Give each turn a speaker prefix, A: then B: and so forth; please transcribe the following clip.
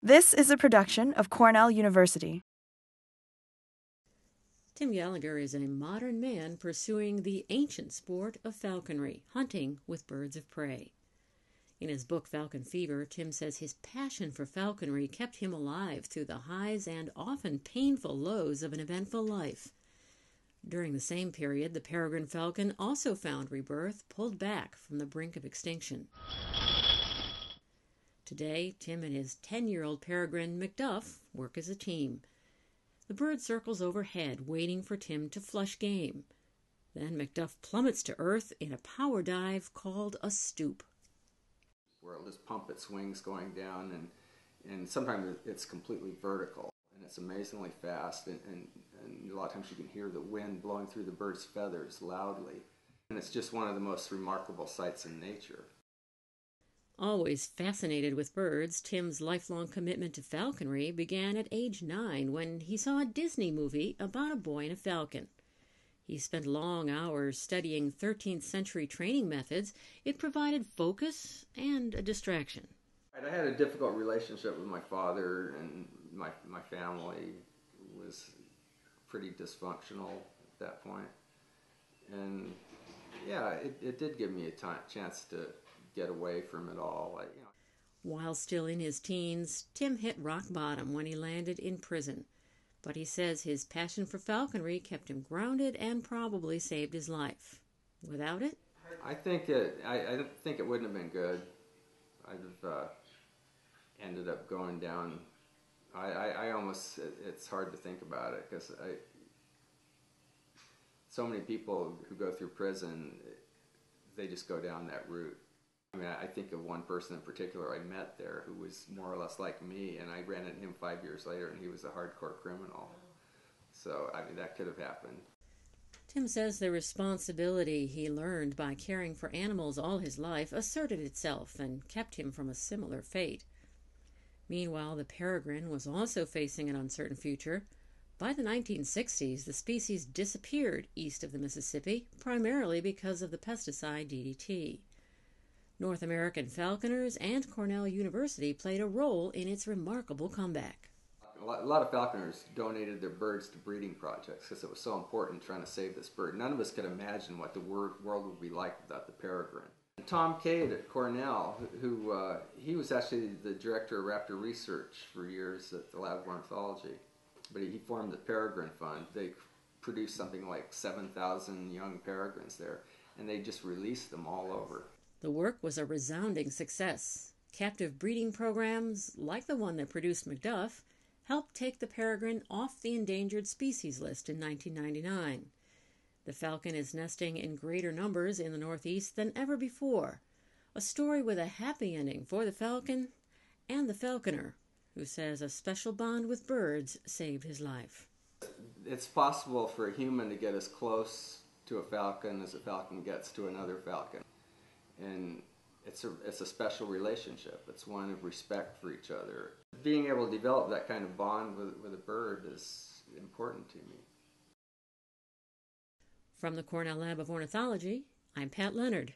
A: This is a production of Cornell University.
B: Tim Gallagher is a modern man pursuing the ancient sport of falconry, hunting with birds of prey. In his book Falcon Fever, Tim says his passion for falconry kept him alive through the highs and often painful lows of an eventful life. During the same period, the peregrine falcon also found rebirth, pulled back from the brink of extinction. Today, Tim and his 10-year-old peregrine, Macduff, work as a team. The bird circles overhead, waiting for Tim to flush game. Then Macduff plummets to earth in a power dive called a stoop.
C: Where I'll just pump its wings going down, and sometimes it's completely vertical, and it's amazingly fast, and a lot of times you can hear the wind blowing through the bird's feathers loudly. And it's just one of the most remarkable sights in nature.
B: Always fascinated with birds, Tim's lifelong commitment to falconry began at age 9 when he saw a Disney movie about a boy and a falcon. He spent long hours studying 13th century training methods. It provided focus and a distraction.
C: I had a difficult relationship with my father, and my family was pretty dysfunctional at that point. And yeah, it did give me a chance to get away from it all.
B: While still in his teens, Tim hit rock bottom when he landed in prison. But he says his passion for falconry kept him grounded and probably saved his life. Without it?
C: I think I think it wouldn't have been good. I'd have ended up going down. I almost, it's hard to think about it because so many people who go through prison, they just go down that route. I mean, I think of one person in particular I met there who was more or less like me, and I ran into him 5 years later, and he was a hardcore criminal. So, I mean, that could have happened.
B: Tim says the responsibility he learned by caring for animals all his life asserted itself and kept him from a similar fate. Meanwhile, the peregrine was also facing an uncertain future. By the 1960s, the species disappeared east of the Mississippi, primarily because of the pesticide DDT. North American falconers and Cornell University played a role in its remarkable comeback.
C: A lot of falconers donated their birds to breeding projects because it was so important trying to save this bird. None of us could imagine what the world would be like without the peregrine. And Tom Cade at Cornell, he was actually the director of raptor research for years at the Lab of Ornithology, but he formed the Peregrine Fund. They produced something like 7,000 young peregrines there, and they just released them all over.
B: The work was a resounding success. Captive breeding programs, like the one that produced Macduff, helped take the peregrine off the endangered species list in 1999. The falcon is nesting in greater numbers in the Northeast than ever before. A story with a happy ending for the falcon and the falconer, who says a special bond with birds saved his life.
C: It's possible for a human to get as close to a falcon as a falcon gets to another falcon. And it's a special relationship. It's one of respect for each other. Being able to develop that kind of bond with a bird is important to me.
B: From the Cornell Lab of Ornithology, I'm Pat Leonard.